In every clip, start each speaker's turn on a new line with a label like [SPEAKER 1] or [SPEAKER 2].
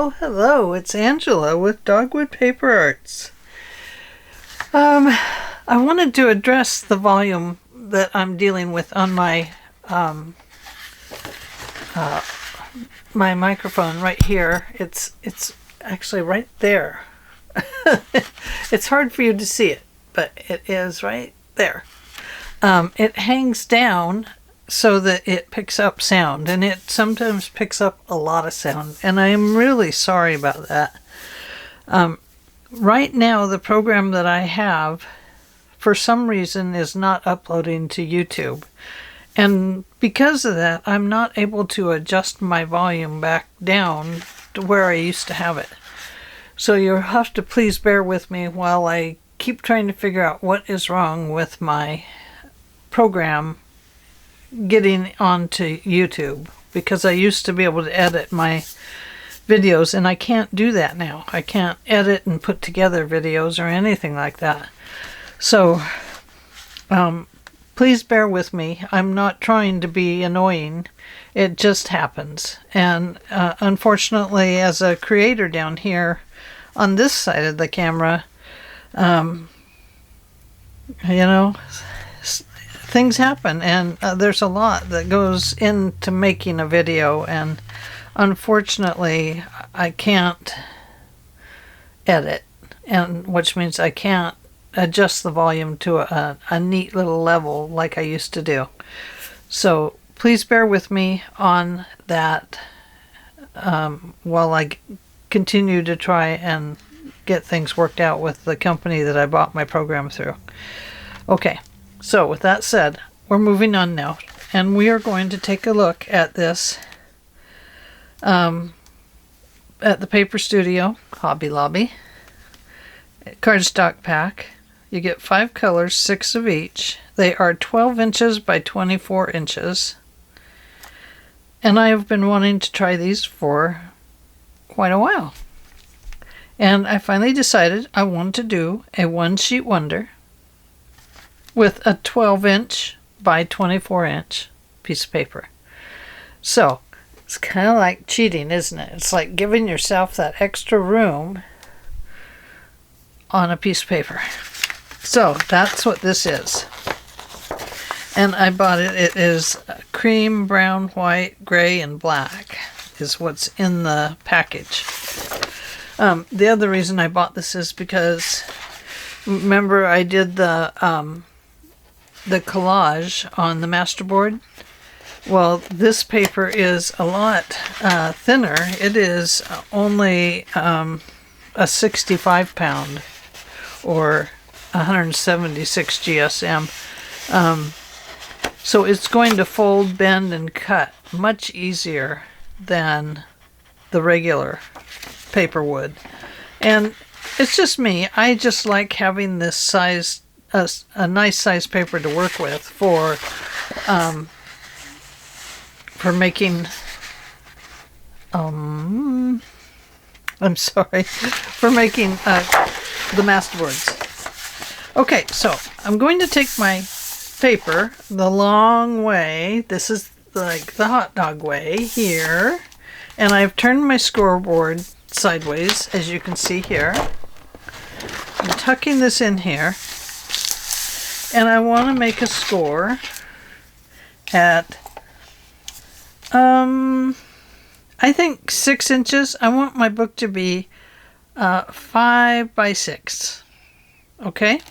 [SPEAKER 1] Oh, hello, it's Angela with Dogwood Paper Arts. I wanted to address the volume that I'm dealing with on my my microphone right here. It's actually right there. It's hard for you to see it, but it is right there. It hangs down so that it picks up sound, and it sometimes picks up a lot of sound, and I am really sorry about that. Right now, the program that I have, for some reason, is not uploading to YouTube, and because of that, I'm not able to adjust my volume back down to where I used to have it. So you'll have to please bear with me while I keep trying to figure out what is wrong with my program getting onto YouTube, because I used to be able to edit my videos and I can't do that now. I can't edit and put together videos or anything like that. So please bear with me. I'm not trying to be annoying. It just happens. And unfortunately, as a creator down here on this side of the camera, things happen, and there's a lot that goes into making a video, and unfortunately I can't edit, and which means I can't adjust the volume to a neat little level like I used to do. So please bear with me on that while I continue to try and get things worked out with the company that I bought my program through. Okay. So with that said, we're moving on now, and we are going to take a look at this at the Paper Studio Hobby Lobby cardstock pack. You get 5 colors, 6 of each. They are 12 inches by 24 inches, and I have been wanting to try these for quite a while, and I finally decided I wanted to do a one sheet wonder with a 12-inch by 24-inch piece of paper. So it's kind of like cheating, isn't it? It's like giving yourself that extra room on a piece of paper. So that's what this is. And I bought it. It is cream, brown, white, gray, and black is what's in the package. The other reason I bought this is because, remember, I did the collage on the masterboard. Well, this paper is a lot thinner. It is only a 65 pound or 176 GSM. So it's going to fold, bend, and cut much easier than the regular paper would. And it's just me. I just like having this size, a nice size paper to work with for making I'm sorry, for making the masterboards. Okay, so I'm going to take my paper the long way. This is like the hot dog way here, and I've turned my scoreboard sideways, as you can see here. I'm tucking this in here. And I want to make a score at, I think 6 inches. I want my book to be 5 by 6. Okay?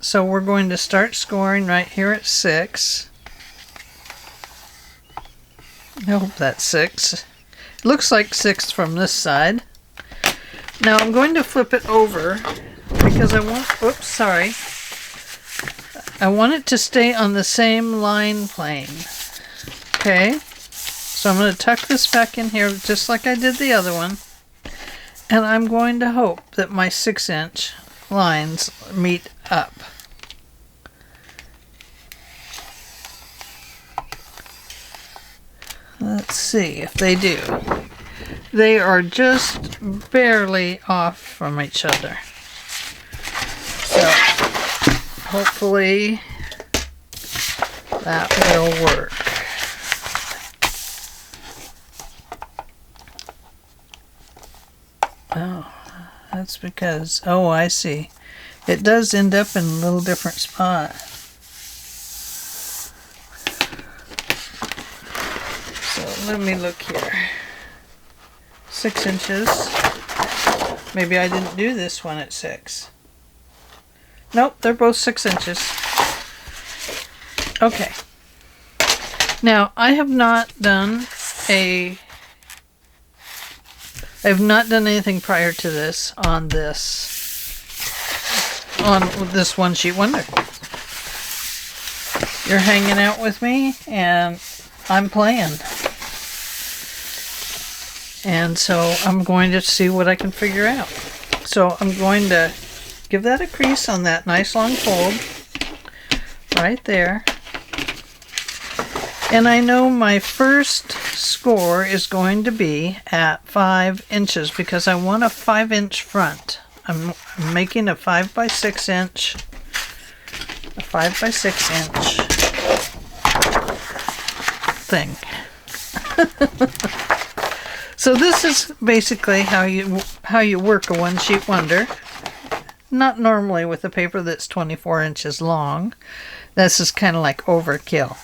[SPEAKER 1] So we're going to start scoring right here at 6. I hope that's 6. It looks like 6 from this side. Now I'm going to flip it over because I want it to stay on the same line plane. Okay, so I'm going to tuck this back in here just like I did the other one, and I'm going to hope that my 6-inch lines meet up. Let's see if they do. They are just barely off from each other. So hopefully that will work. Oh, that's because, oh, I see. It does end up in a little different spot. So let me look here. 6 inches. Maybe I didn't do this one at 6. Nope, they're both 6 inches. Okay. Now, I have not done anything prior to this on this one sheet wonder. You're hanging out with me and I'm playing. And so I'm going to see what I can figure out. So I'm going to give that a crease on that nice long fold right there. And I know my first score is going to be at 5 inches because I want a 5-inch front. I'm making a 5 by 6 inch, a 5 by 6 inch thing. So this is basically how you work a one sheet wonder. Not normally with a paper that's 24 inches long. This is kind of like overkill.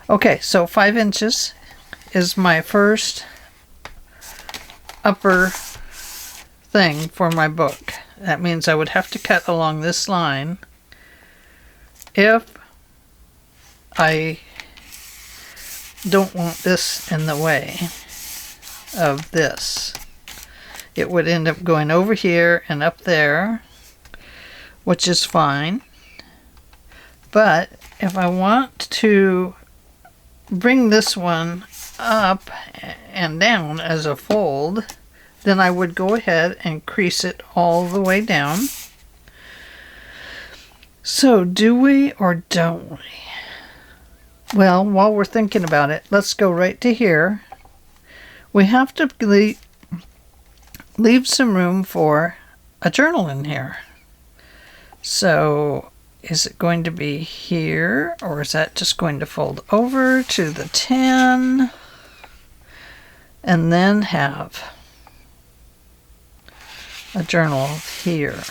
[SPEAKER 1] Okay, so 5 inches is my first upper thing for my book. That means I would have to cut along this line if I don't want this in the way of this. It would end up going over here and up there, which is fine. But if I want to bring this one up and down as a fold, then I would go ahead and crease it all the way down. So do we or don't we? Well, while we're thinking about it, let's go right to here. We have to leave some room for a journal in here. So is it going to be here, or is that just going to fold over to the 10 and then have a journal here?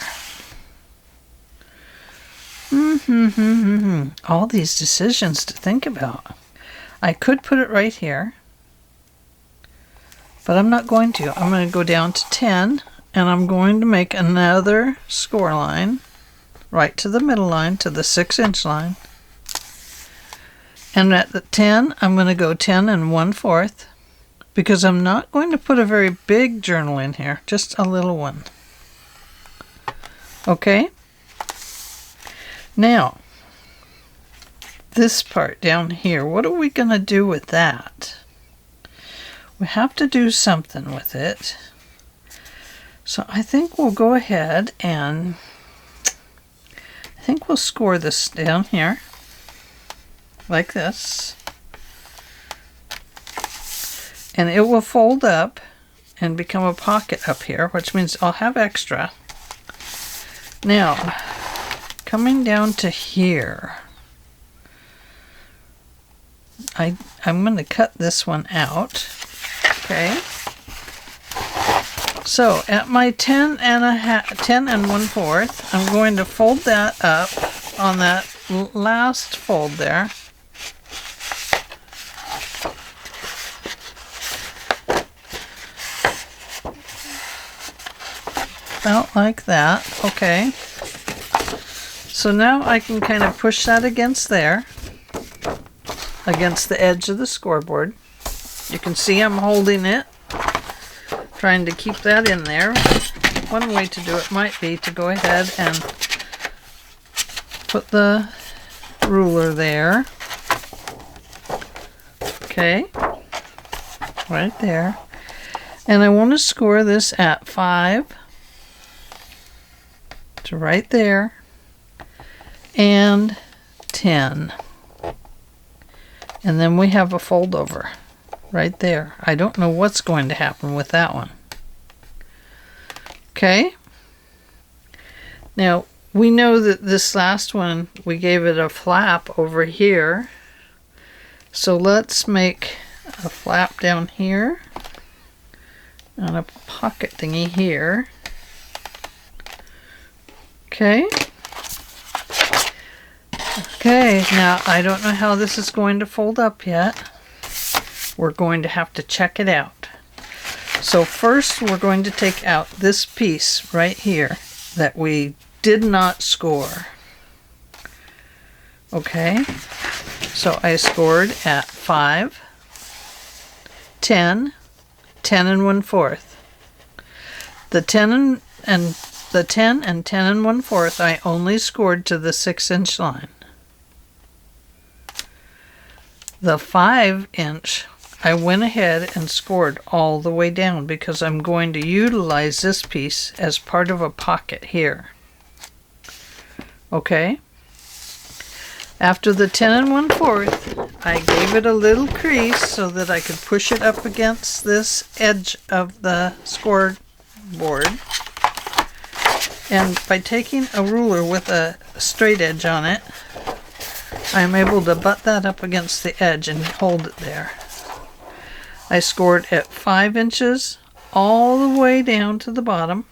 [SPEAKER 1] All these decisions to think about. I could put it right here, but I'm not going to. I'm going to go down to 10 and I'm going to make another score line right to the middle line, to the 6 inch line. And at the 10, I'm going to go 10 1/4 because I'm not going to put a very big journal in here, just a little one. Okay? Now, this part down here, what are we going to do with that? We have to do something with it. So I think we'll go ahead and I think we'll score this down here like this. And it will fold up and become a pocket up here, which means I'll have extra. Now, coming down to here, I'm going to cut this one out. Okay. So at my 10 1/4, I'm going to fold that up on that last fold there. About like that. Okay. So now I can kind of push that against there, against the edge of the scoreboard. You can see I'm holding it, trying to keep that in there. One way to do it might be to go ahead and put the ruler there. Okay, right there. And I want to score this at 5 to right there and 10. And then we have a fold over right there. I don't know what's going to happen with that one. Okay. Now, we know that this last one, we gave it a flap over here. So let's make a flap down here on a pocket thingy here. Okay. Okay, now I don't know how this is going to fold up yet. We're going to have to check it out. So first we're going to take out this piece right here that we did not score. Okay, so I scored at 5, 10, 10 and 1/4. The 10 and 10 and 1/4 I only scored to the 6-inch line. The 5-inch I went ahead and scored all the way down because I'm going to utilize this piece as part of a pocket here. Okay? After the 10 and 1/4, I gave it a little crease so that I could push it up against this edge of the scoreboard. And by taking a ruler with a straight edge on it, I'm able to butt that up against the edge and hold it there. I scored at 5 inches all the way down to the bottom,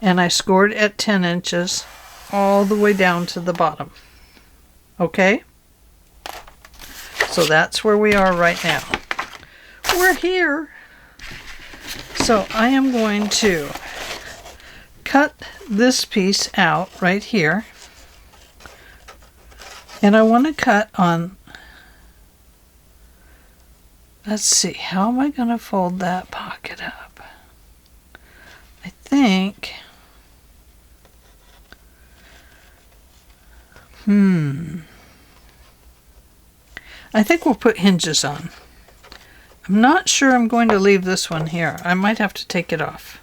[SPEAKER 1] and I scored at 10 inches all the way down to the bottom. Okay? So that's where we are right now. We're here. So I am going to cut this piece out right here, and I want to cut on, let's see, how am I going to fold that pocket up? I think, I think we'll put hinges on. I'm not sure I'm going to leave this one here. I might have to take it off.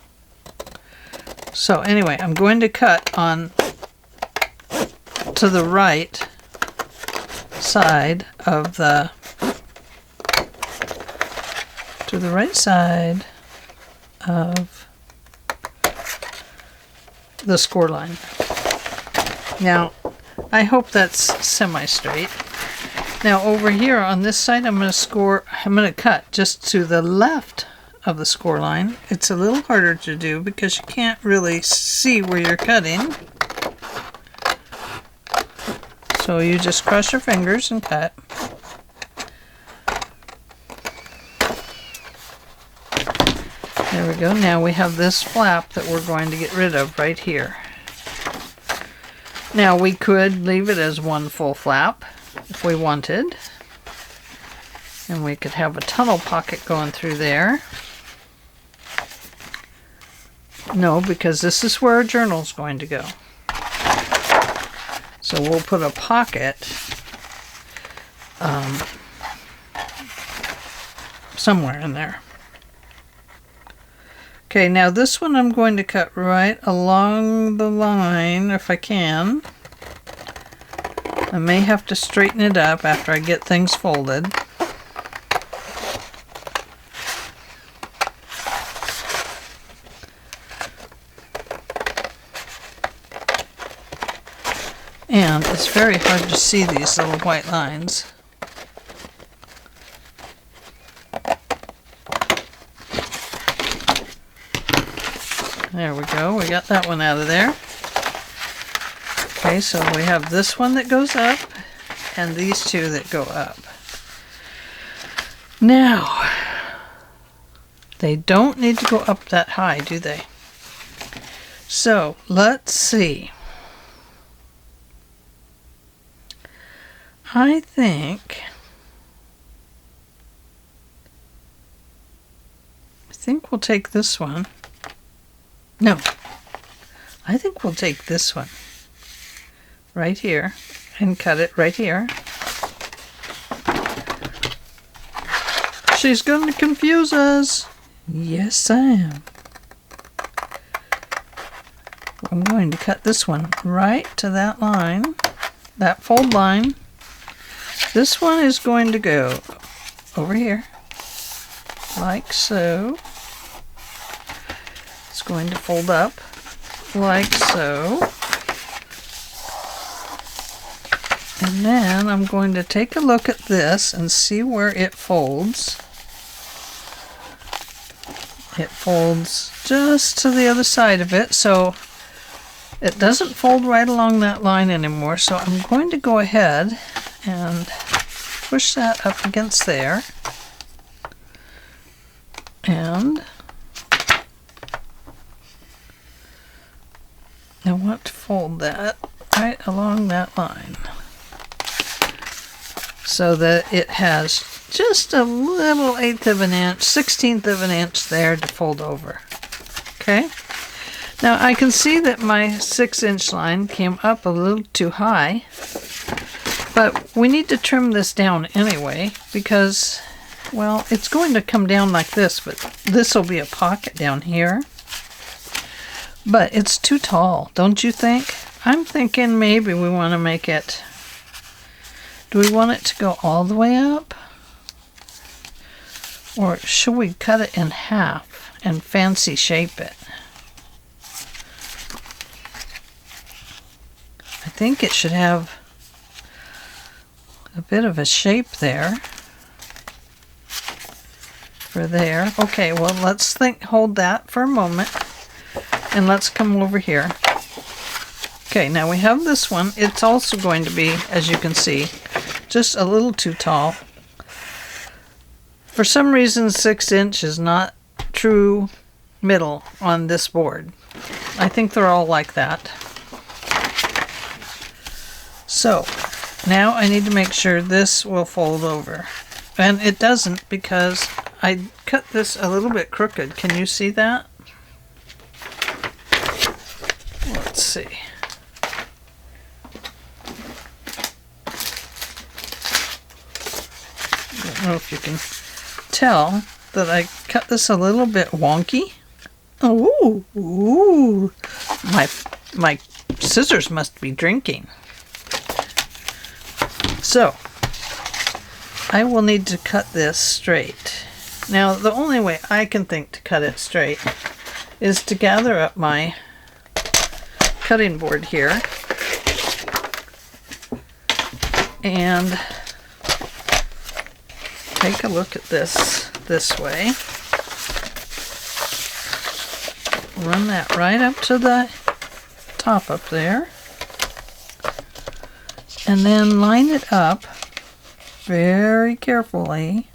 [SPEAKER 1] So anyway, I'm going to cut on to the right side of the score line. Now, I hope that's semi-straight. Now over here on this side, I'm going to cut just to the left of the score line. It's a little harder to do because you can't really see where you're cutting. So you just cross your fingers and cut. There we go. Now we have this flap that we're going to get rid of right here. Now we could leave it as one full flap if we wanted. And we could have a tunnel pocket going through there. No, because this is where our journal's going to go. So we'll put a pocket somewhere in there. Okay, now this one I'm going to cut right along the line if I can. I may have to straighten it up after I get things folded. And it's very hard to see these little white lines. There we go, we got that one out of there. Okay, so we have this one that goes up and these two that go up. Now, they don't need to go up that high, do they? So, let's see. I think we'll take this one. No, I think we'll take this one right here and cut it right here. She's going to confuse us. Yes, I am. I'm going to cut this one right to that line, that fold line. This one is going to go over here, like so. It's going to fold up, like so. And then I'm going to take a look at this and see where it folds. it folds just to the other side of it, so it doesn't fold right along that line anymore. So I'm going to go ahead and push that up against there, and I want to fold that right along that line so that it has just a little 1/8 of an inch, 1/16 of an inch there to fold over. Okay, now I can see that my 6-inch line came up a little too high, but we need to trim this down anyway because, well, it's going to come down like this, but this will be a pocket down here. But it's too tall, don't you think? I'm thinking maybe we want to make it, do we want it to go all the way up? Or should we cut it in half and fancy shape it? I think it should have a bit of a shape there. For there. Okay, well, let's hold that for a moment. And let's come over here. Okay, now we have this one. It's also going to be, as you can see, just a little too tall. For some reason, 6-inch is not true middle on this board. I think they're all like that. So, now I need to make sure this will fold over. And it doesn't because I cut this a little bit crooked. Can you see that? Let's see. I don't know if you can tell that I cut this a little bit wonky. Ooh, my scissors must be drinking. So, I will need to cut this straight. Now, the only way I can think to cut it straight is to gather up my cutting board here and take a look at this way. Run that right up to the top up there, and then line it up very carefully.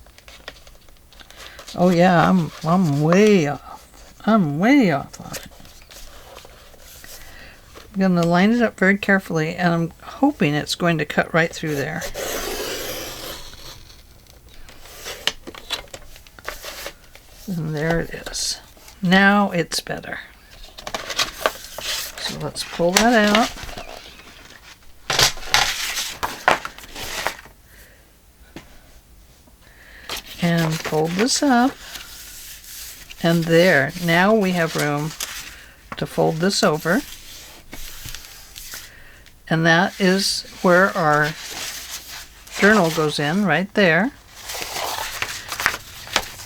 [SPEAKER 1] Oh yeah, I'm way off. I'm way off on it. I'm going to line it up very carefully, and I'm hoping it's going to cut right through there. And there it is. Now it's better. So let's pull that out. And fold this up. And there, now we have room to fold this over. And that is where our journal goes in, right there.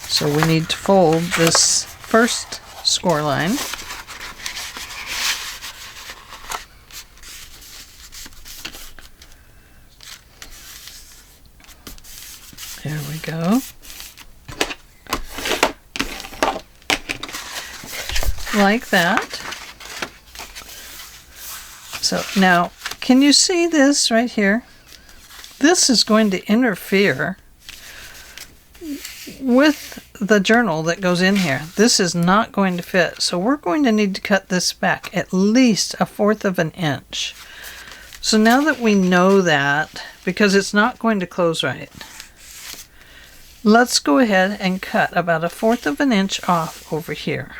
[SPEAKER 1] So we need to fold this first score line. There we go. Like that. So now, can you see this right here? This is going to interfere with the journal that goes in here. This is not going to fit. So we're going to need to cut this back at least 1/4 of an inch. So now that we know that, because it's not going to close right, let's go ahead and cut about 1/4 of an inch off over here.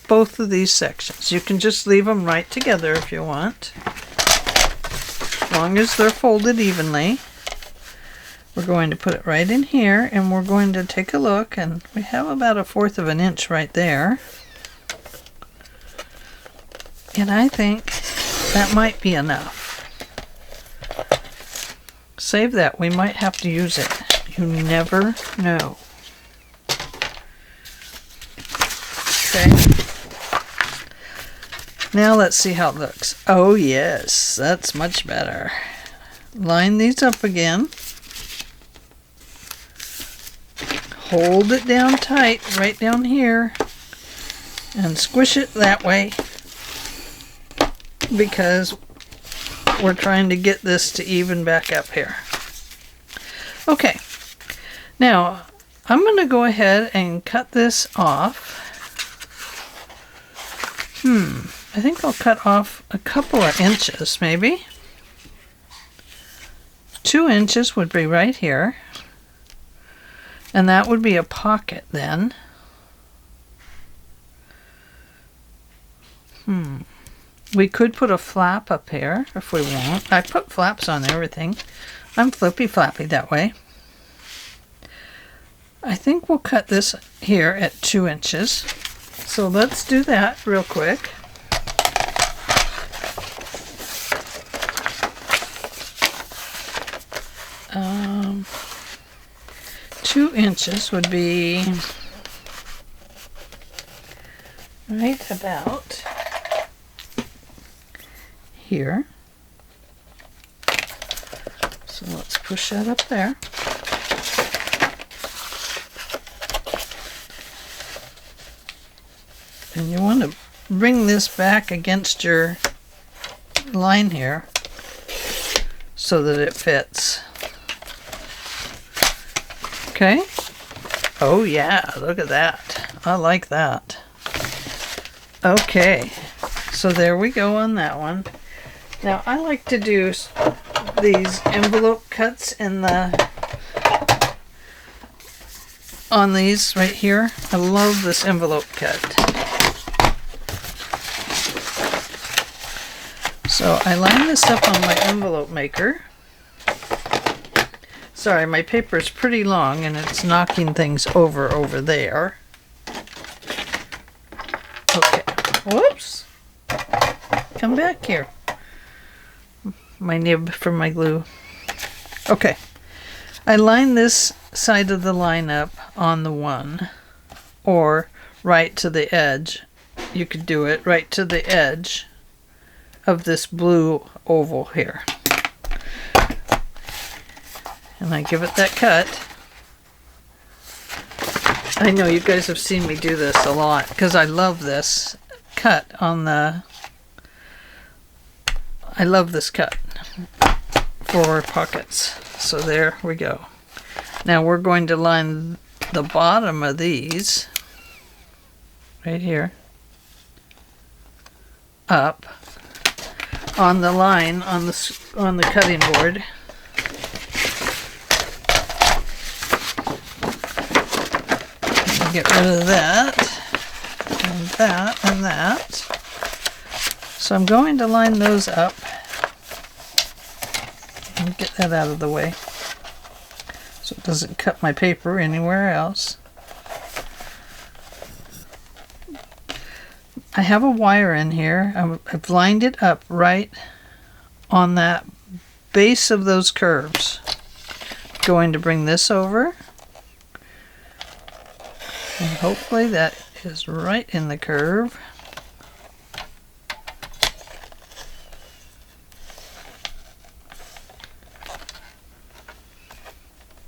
[SPEAKER 1] Both of these sections. You can just leave them right together if you want. As long as they're folded evenly. We're going to put it right in here, and we're going to take a look, and we have about 1/4 of an inch right there. And I think that might be enough. Save that. We might have to use it. You never know. Okay. Now let's see how it looks. Oh yes, that's much better. Line these up again. hold it down tight right down here and squish it that way, because we're trying to get this to even back up here. Okay, now I'm going to go ahead and cut this off. I think I'll cut off a couple of inches, maybe. 2 inches would be right here. And that would be a pocket then. We could put a flap up here if we want. I put flaps on everything. I'm flippy flappy that way. I think we'll cut this here at 2 inches. So let's do that real quick. Um, 2 inches would be right about here. So let's push that up there. And you want to bring this back against your line here so that it fits. Okay. Oh yeah, look at that. I like that. Okay, so there we go on that one. Now I like to do these envelope cuts on these right here. I love this envelope cut. So I line this up on my envelope maker. Sorry, my paper is pretty long and it's knocking things over there. Okay, whoops. Come back here. My nib from my glue. Okay, I line this side of the line up on the one, or right to the edge. You could do it right to the edge of this blue oval here. And I give it that cut. I know you guys have seen me do this a lot because I love this cut on the... I love this cut for pockets. So there we go. Now we're going to line the bottom of these right here up on the line on the cutting board. Get rid of that and that and that. So I'm going to line those up and get that out of the way so it doesn't cut my paper anywhere else. I have a wire in here. I've lined it up right on that base of those curves. Going to bring this over. And hopefully that is right in the curve.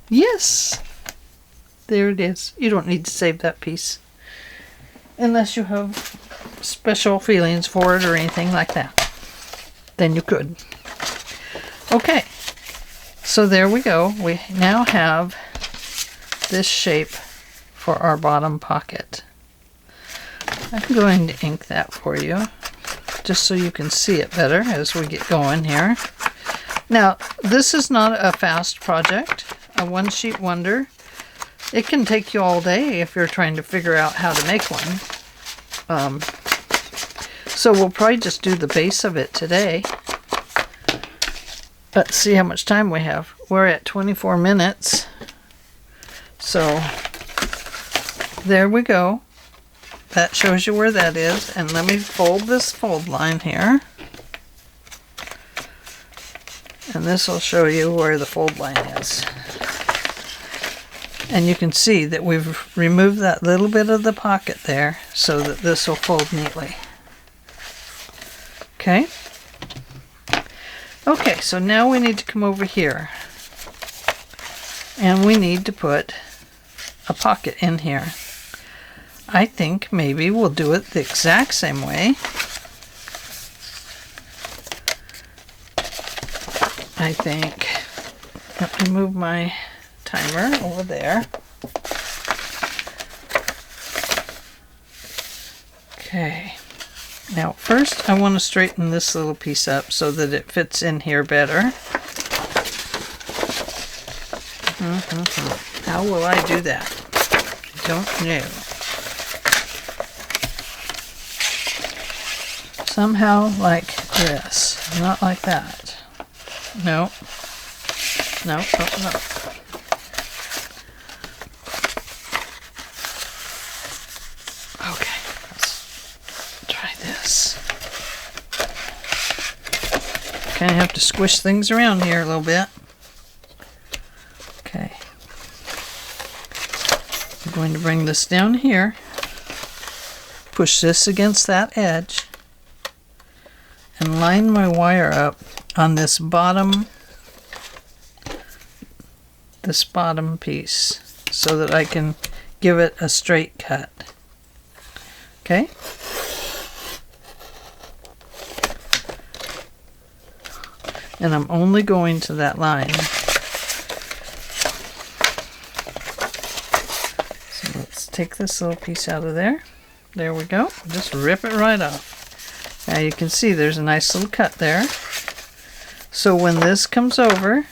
[SPEAKER 1] Yes! There it is. You don't need to save that piece. Unless you have special feelings for it or anything like that. Then you could. Okay. So there we go. We now have this shape for our bottom pocket. I'm going to ink that for you just so you can see it better as we get going here. Now this is not a fast project, a one-sheet wonder. It can take you all day if you're trying to figure out how to make one. So we'll probably just do the base of it today. Let's see how much time we have. We're at 24 minutes. So there we go. That shows you where that is. And let me fold this fold line here. And this will show you where the fold line is. And you can see that we've removed that little bit of the pocket there so that this will fold neatly. Okay. Okay, so now we need to come over here. And we need to put a pocket in here. I think maybe we'll do it the exact same way. I think, let me move my timer over there. Okay, now first I want to straighten this little piece up so that it fits in here better. How will I do that? I don't know. Somehow like this, not like that. No. No, no, no. Okay, let's try this. Kind of have to squish things around here a little bit. Okay. I'm going to bring this down here. Push this against that edge. And line my wire up on this bottom piece so that I can give it a straight cut. Okay? And I'm only going to that line. So let's take this little piece out of there. There we go. Just rip it right off. Now you can see there's a nice little cut there. So when this comes over, and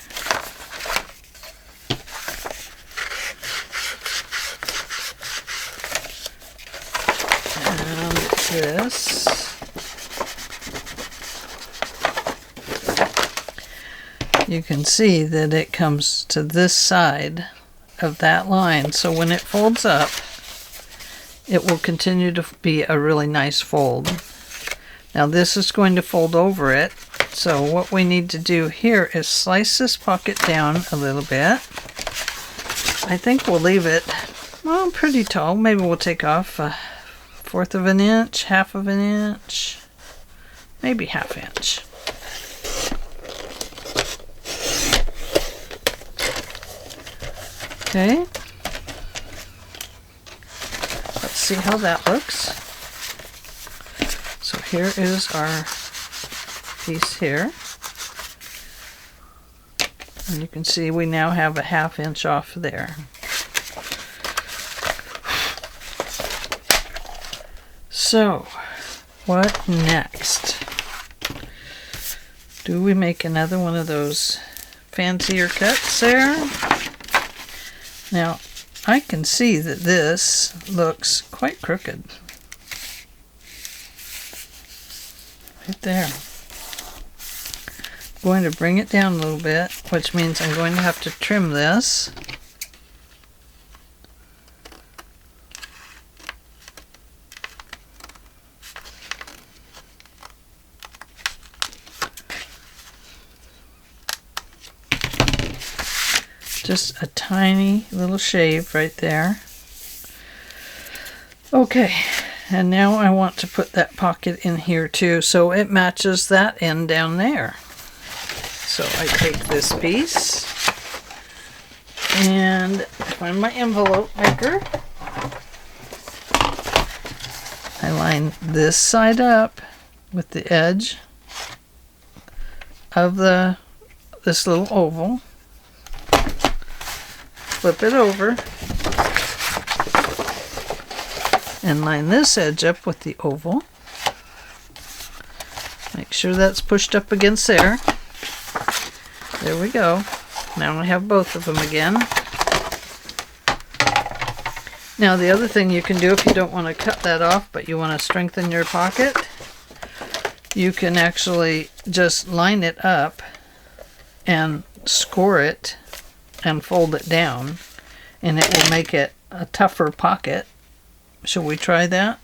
[SPEAKER 1] this, you can see that it comes to this side of that line. So when it folds up, it will continue to be a really nice fold. Now this is going to fold over it, so what we need to do here is slice this pocket down a little bit. I think we'll leave it, well, pretty tall. Maybe we'll take off 1/4 of an inch, 1/2 of an inch, maybe 1/2 inch. Okay. Let's see how that looks. So here is our piece here. And you can see we now have a 1/2 inch off there. So, what next? Do we make another one of those fancier cuts there? Now, I can see that this looks quite crooked. Right there. I'm going to bring it down a little bit, which means I'm going to have to trim this. Just a tiny little shave right there. Okay. And now I want to put that pocket in here too, so it matches that end down there. So I take this piece and find my envelope maker. I line this side up with the edge of this little oval. Flip it over. And line this edge up with the oval. Make sure that's pushed up against there. There we go. Now I have both of them again. Now the other thing you can do if you don't want to cut that off, but you want to strengthen your pocket, you can actually just line it up and score it and fold it down, and it will make it a tougher pocket. Shall we try that?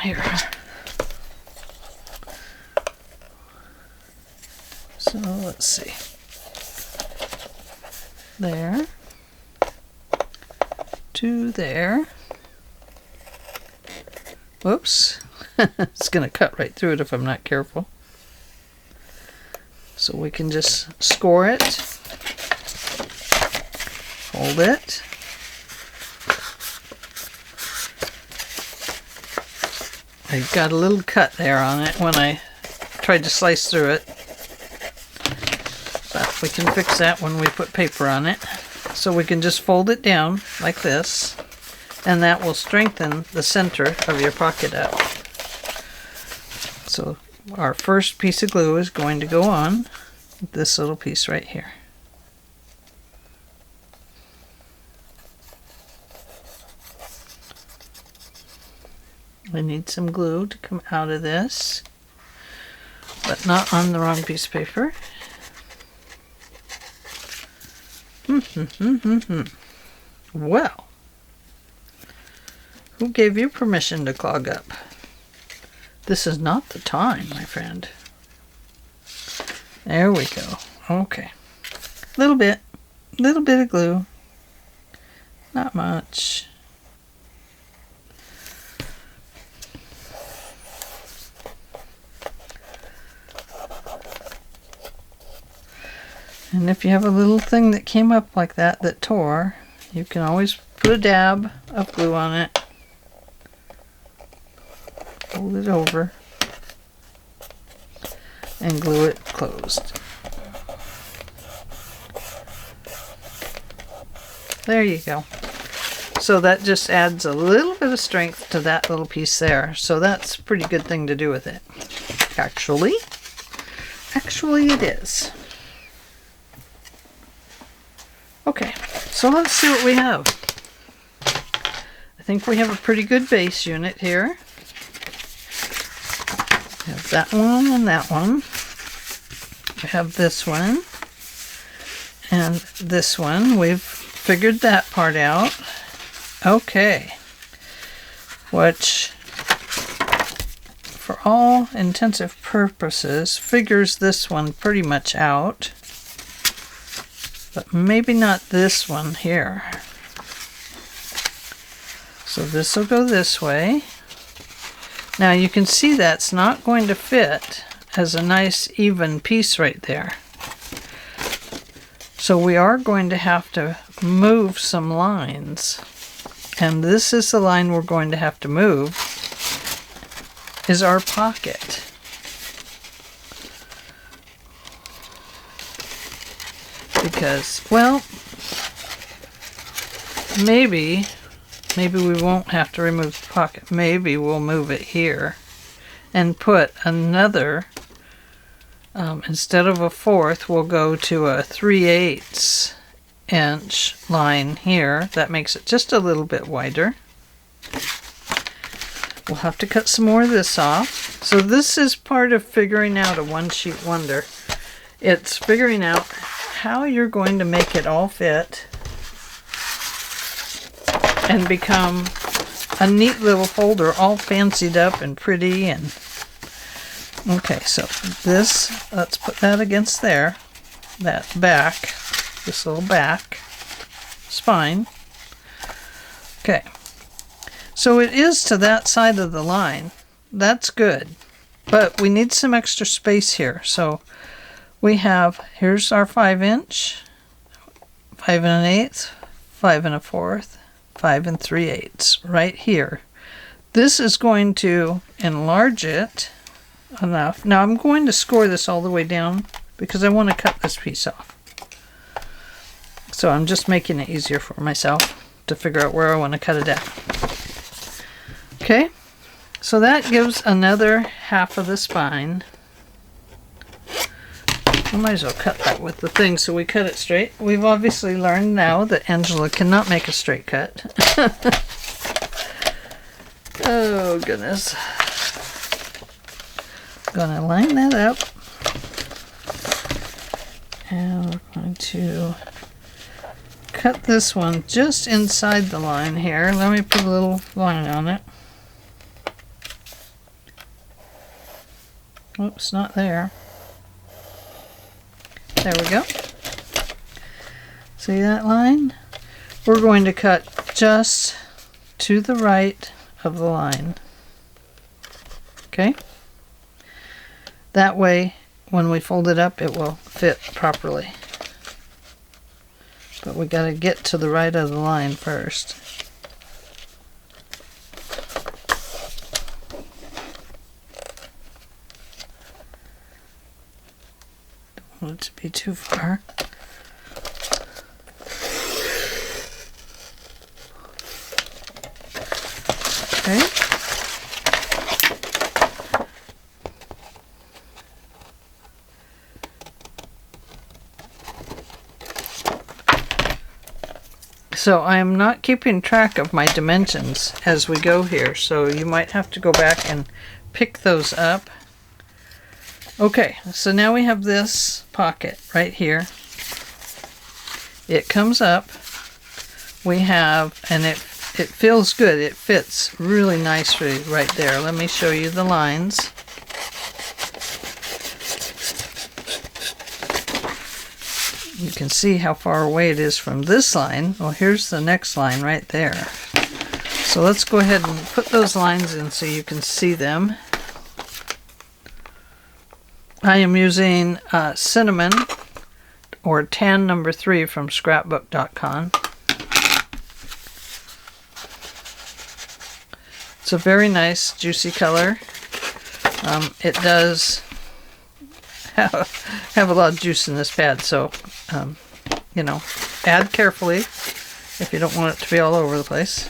[SPEAKER 1] Here. So let's see. There. To there. Whoops. It's going to cut right through it if I'm not careful. So we can just score it. Fold it. I got a little cut there on it when I tried to slice through it. But we can fix that when we put paper on it. So we can just fold it down like this, and that will strengthen the center of your pocket up. So our first piece of glue is going to go on this little piece right here. We need some glue to come out of this, but not on the wrong piece of paper. Well, who gave you permission to clog up? This is not the time, my friend. There we go. Okay. Little bit of glue. Not much. And if you have a little thing that came up like that that tore, you can always put a dab of glue on it. Fold it over and glue it closed. There you go. So that just adds a little bit of strength to that little piece there. So that's a pretty good thing to do with it. Actually it is. Okay, so let's see what we have. I think we have a pretty good base unit here. We have that one and that one. We have this one and this one. We've figured that part out. Okay. Which, for all intensive purposes, figures this one pretty much out. But maybe not this one here. So this will go this way. Now you can see that's not going to fit as a nice even piece right there. So we are going to have to move some lines. And this is the line we're going to have to move, is our pocket. Because, well, maybe we won't have to remove the pocket. Maybe we'll move it here and put another, instead of a 1/4, we'll go to a 3/8 inch line here. That makes it just a little bit wider. We'll have to cut some more of this off. So this is part of figuring out a one-sheet wonder. It's figuring out how you're going to make it all fit and become a neat little folder, all fancied up and pretty. And okay, so this, let's put that against there, that back, this little back spine. Okay, so it is to that side of the line. That's good, but we need some extra space here. So we have, here's our 5-inch, 5 1/8, 5 1/4, 5 3/8 right here. This is going to enlarge it enough. Now I'm going to score this all the way down because I want to cut this piece off. So I'm just making it easier for myself to figure out where I want to cut it at. Okay, so that gives another half of the spine. We might as well cut that with the thing so we cut it straight. We've obviously learned now that Angela cannot make a straight cut. Oh goodness. Gonna line that up. And we're going to cut this one just inside the line here. Let me put a little line on it. Oops, not there. There we go. See that line? We're going to cut just to the right of the line. Okay? That way, when we fold it up, it will fit properly. But we got to get to the right of the line first. Don't want it to be too far. Okay. So I am not keeping track of my dimensions as we go here, so you might have to go back and pick those up. Okay, so now we have this pocket right here. It comes up. We have, and it feels good. It fits really nicely right there. Let me show you the lines. You can see how far away it is from this line. Well, here's the next line right there. So let's go ahead and put those lines in so you can see them. I am using cinnamon or tan number 3 from scrapbook.com. It's a very nice juicy color. It does have a lot of juice in this pad, so you know, add carefully if you don't want it to be all over the place.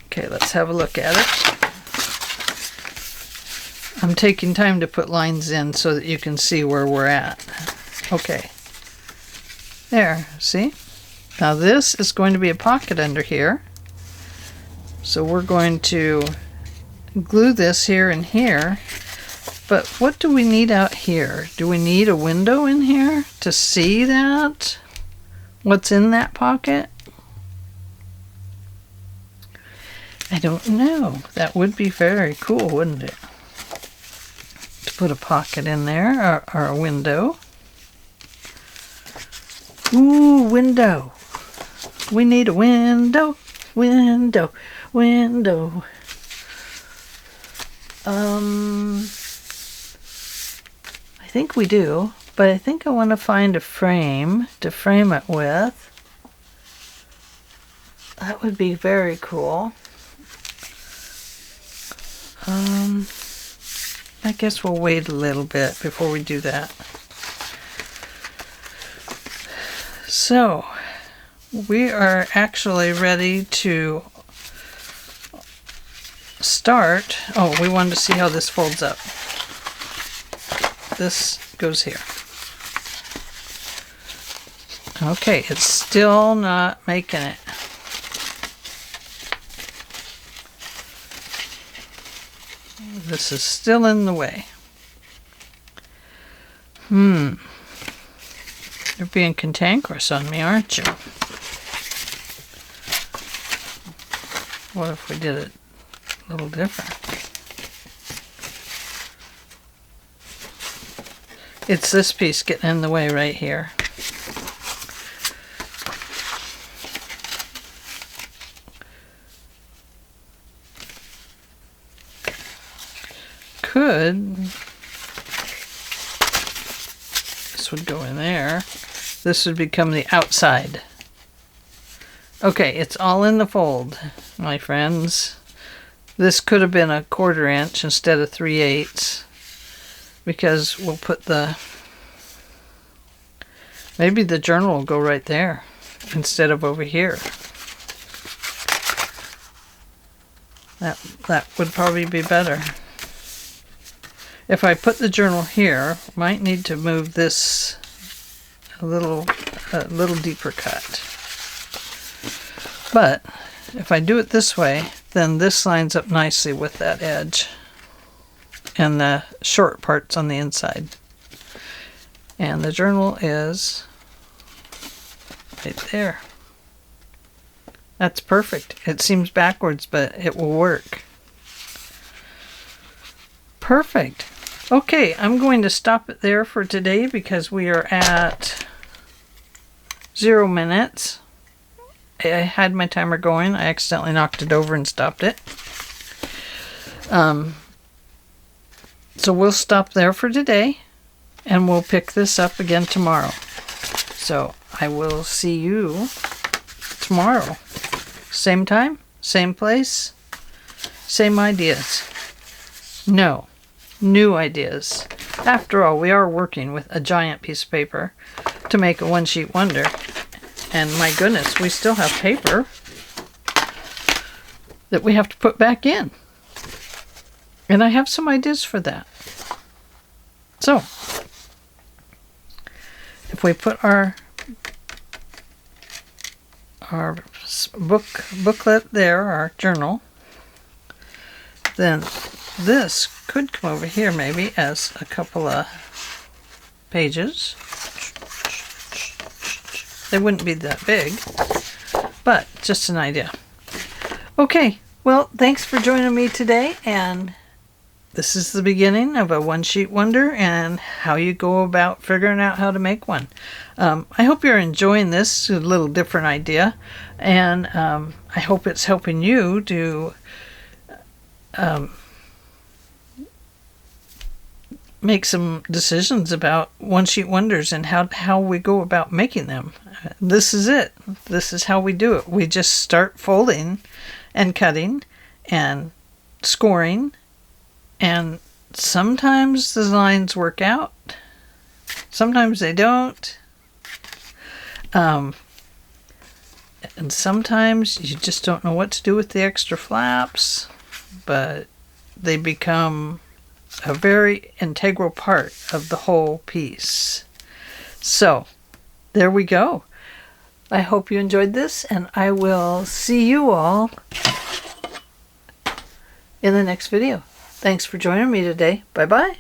[SPEAKER 1] Okay, let's have a look at it. I'm taking time to put lines in so that you can see where we're at. Okay, there, see? Now this is going to be a pocket under here. So we're going to glue this here and here. But what do we need out here? Do we need a window in here to see that? What's in that pocket? I don't know. That would be very cool, wouldn't it? To put a pocket in there, or a window. Ooh, window. We need a window. Window. Window. I think we do, but I think I want to find a frame to frame it with. That would be very cool. I guess we'll wait a little bit before we do that. So, we are actually ready to start. Oh, we wanted to see how this folds up. This goes here. Okay, it's still not making it. This is still in the way. You're being cantankerous on me, aren't you? What if we did it a little different? It's this piece getting in the way right here. This would go in there. This would become the outside. Okay, it's all in the fold, my friends. This could have been a 1/4 inch instead of 3/8, because we'll put maybe the journal will go right there instead of over here. That would probably be better. If I put the journal here, might need to move this a little deeper cut. But if I do it this way, then this lines up nicely with that edge and the short parts on the inside. And the journal is right there. That's perfect. It seems backwards, but it will work. Perfect. Okay, I'm going to stop it there for today because we are at 0 minutes. I had my timer going. I accidentally knocked it over and stopped it. So we'll stop there for today, and we'll pick this up again tomorrow. So I will see you tomorrow. Same time, same place, same ideas. No, new ideas. After all, we are working with a giant piece of paper to make a one-sheet wonder. And my goodness, we still have paper that we have to put back in. And I have some ideas for that. So, if we put our booklet there, our journal, then this could come over here maybe as a couple of pages. They wouldn't be that big, but just an idea. Okay, well, thanks for joining me today, and this is the beginning of a one-sheet wonder and how you go about figuring out how to make one. I hope you're enjoying this, a little different idea, and I hope it's helping you to make some decisions about one-sheet wonders and how we go about making them. This is it. This is how we do it. We just start folding and cutting and scoring, and sometimes the lines work out, sometimes they don't, and sometimes you just don't know what to do with the extra flaps, but they become a very integral part of the whole piece. So there we go. I hope you enjoyed this, and I will see you all in the next video. Thanks for joining me today. Bye-bye.